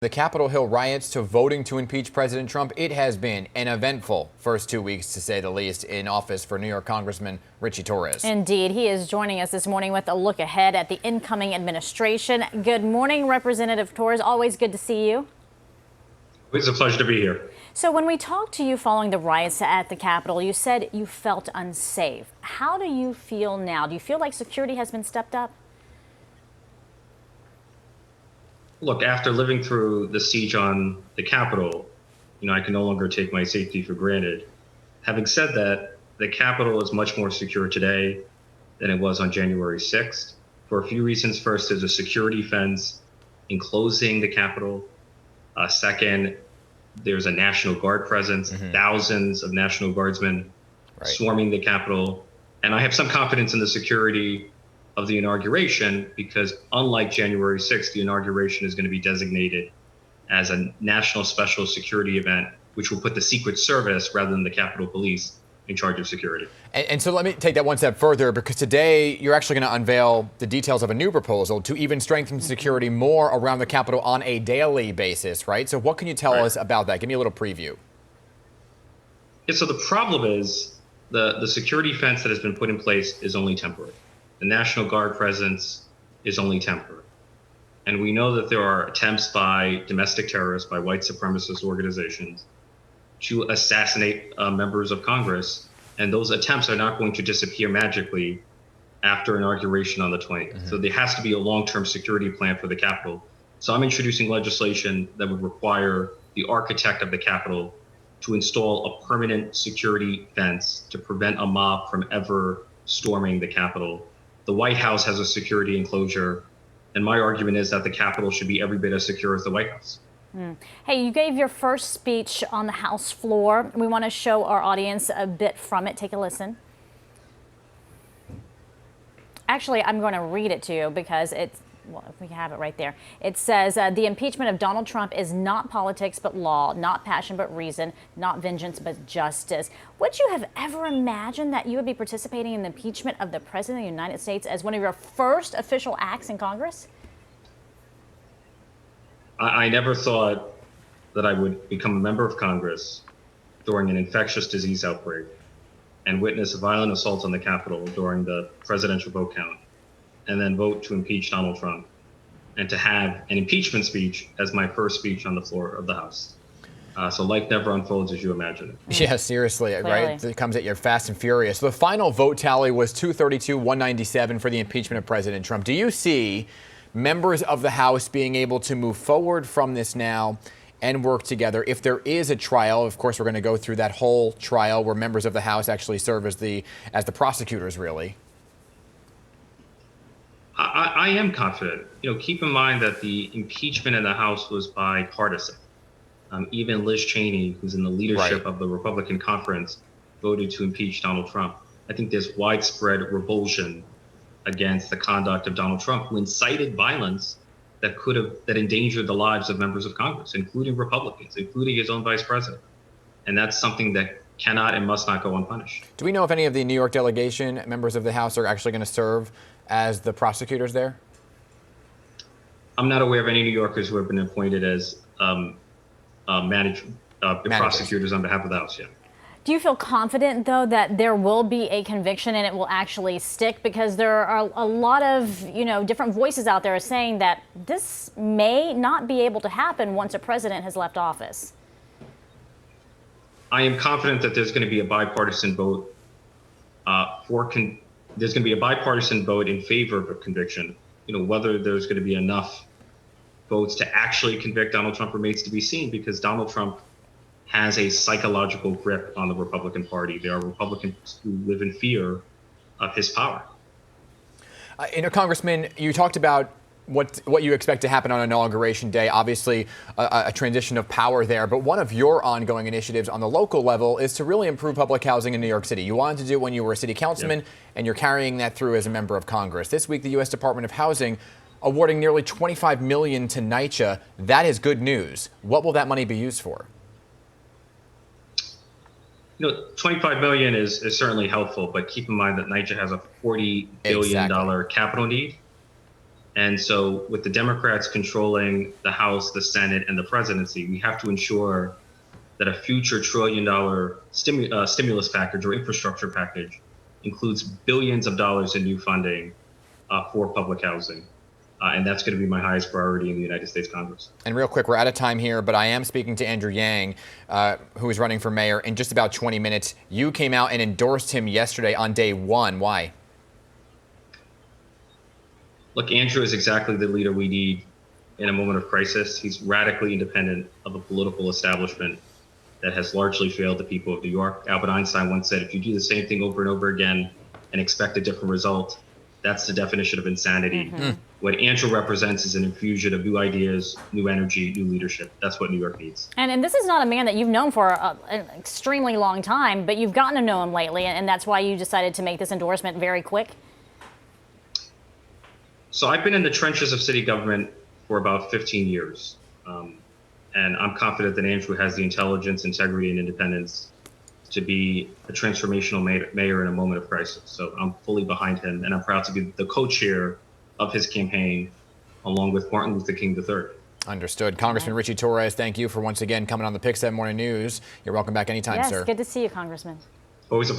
The Capitol Hill riots to voting to impeach President Trump, it has been an eventful first 2 weeks, to say the least, in office for New York Congressman Ritchie Torres. Indeed. He is joining us this morning with a look ahead at the incoming administration. Good morning, Representative Torres. Always good to see you. It's a pleasure to be here. So when we talked to you following the riots at the Capitol, you said you felt unsafe. How do you feel now? Do you feel like security has been stepped up? Look, after living through the siege on the Capitol, I can no longer take my safety for granted. Having said that, the Capitol is much more secure today than it was on January 6th for a few reasons. First, there's a security fence enclosing the Capitol. Second, there's a National Guard presence, thousands of National Guardsmen swarming the Capitol. And I have some confidence in the security of the inauguration because, unlike January 6th, the inauguration is going to be designated as a national special security event, which will put the Secret Service rather than the Capitol Police in charge of security. And so let me take that one step further, because today you're actually going to unveil the details of a new proposal to even strengthen security more around the Capitol on a daily basis, right? So what can you tell us about that? Give me a little preview. Yeah, so the problem is the security fence that has been put in place is only temporary. The National Guard presence is only temporary. And we know that there are attempts by domestic terrorists, by white supremacist organizations, to assassinate members of Congress. And those attempts are not going to disappear magically after inauguration on the 20th. So there has to be a long-term security plan for the Capitol. So I'm introducing legislation that would require the architect of the Capitol to install a permanent security fence to prevent a mob from ever storming the Capitol. The White House has a security enclosure, and my argument is that the Capitol should be every bit as secure as the White House. Hey, you gave your first speech on the House floor. We want to show our audience a bit from it. Take a listen. Actually, I'm going to read it to you because it's, well, if we have it right there. It says, the impeachment of Donald Trump is not politics but law, not passion but reason, not vengeance but justice. Would you have ever imagined that you would be participating in the impeachment of the President of the United States as one of your first official acts in Congress? I never thought that I would become a member of Congress during an infectious disease outbreak and witness a violent assault on the Capitol during the presidential vote count, and then vote to impeach Donald Trump, and to have an impeachment speech as my first speech on the floor of the House. So life never unfolds as you imagine it. Yeah, seriously, right? It comes at you fast and furious. The final vote tally was 232-197 for the impeachment of President Trump. Do you see members of the House being able to move forward from this now and work together? If there is a trial, of course, we're going to go through that whole trial where members of the House actually serve as the prosecutors, really. I am confident. Keep in mind that the impeachment in the House was bipartisan. Even Liz Cheney, who's in the leadership of the Republican conference, voted to impeach Donald Trump. I think there's widespread revulsion against the conduct of Donald Trump, who incited violence that endangered the lives of members of Congress, including Republicans, including his own vice president. And that's something that cannot and must not go unpunished. Do we know if any of the New York delegation members of the House are actually going to serve as the prosecutors there? I'm not aware of any New Yorkers who have been appointed as prosecutors on behalf of the House yet. Do you feel confident, though, that there will be a conviction and it will actually stick? Because there are a lot of, different voices out there saying that this may not be able to happen once a president has left office. I am confident that there's going to be a bipartisan vote there's going to be a bipartisan vote in favor of a conviction. Whether there's going to be enough votes to actually convict Donald Trump remains to be seen, because Donald Trump has a psychological grip on the Republican Party. There are Republicans who live in fear of his power. Congressman, you talked about what you expect to happen on Inauguration Day. Obviously, a transition of power there. But one of your ongoing initiatives on the local level is to really improve public housing in New York City. You wanted to do it when you were a city councilman, and you're carrying that through as a member of Congress. This week, the U.S. Department of Housing awarding nearly $25 million to NYCHA. That is good news. What will that money be used for? $25 million is certainly helpful, but keep in mind that NYCHA has a $40 billion capital need. And so with the Democrats controlling the House, the Senate, and the presidency, we have to ensure that a future trillion-dollar stimulus package or infrastructure package includes billions of dollars in new funding for public housing. And that's going to be my highest priority in the United States Congress. And real quick, we're out of time here, but I am speaking to Andrew Yang, who is running for mayor in just about 20 minutes. You came out and endorsed him yesterday on day one. Why? Look, Andrew is exactly the leader we need in a moment of crisis. He's radically independent of a political establishment that has largely failed the people of New York. Albert Einstein once said, if you do the same thing over and over again and expect a different result, that's the definition of insanity. What Andrew represents is an infusion of new ideas, new energy, new leadership. That's what New York needs. And this is not a man that you've known for an extremely long time, but you've gotten to know him lately, and that's why you decided to make this endorsement very quick. So I've been in the trenches of city government for about 15 years. And I'm confident that Andrew has the intelligence, integrity, and independence to be a transformational mayor in a moment of crisis. So I'm fully behind him, and I'm proud to be the co-chair of his campaign, along with Martin Luther King III. Understood. Congressman Ritchie Torres, thank you for once again coming on the Pick 7 Morning News. You're welcome back anytime, sir. Yes, good to see you, Congressman. Always a pleasure.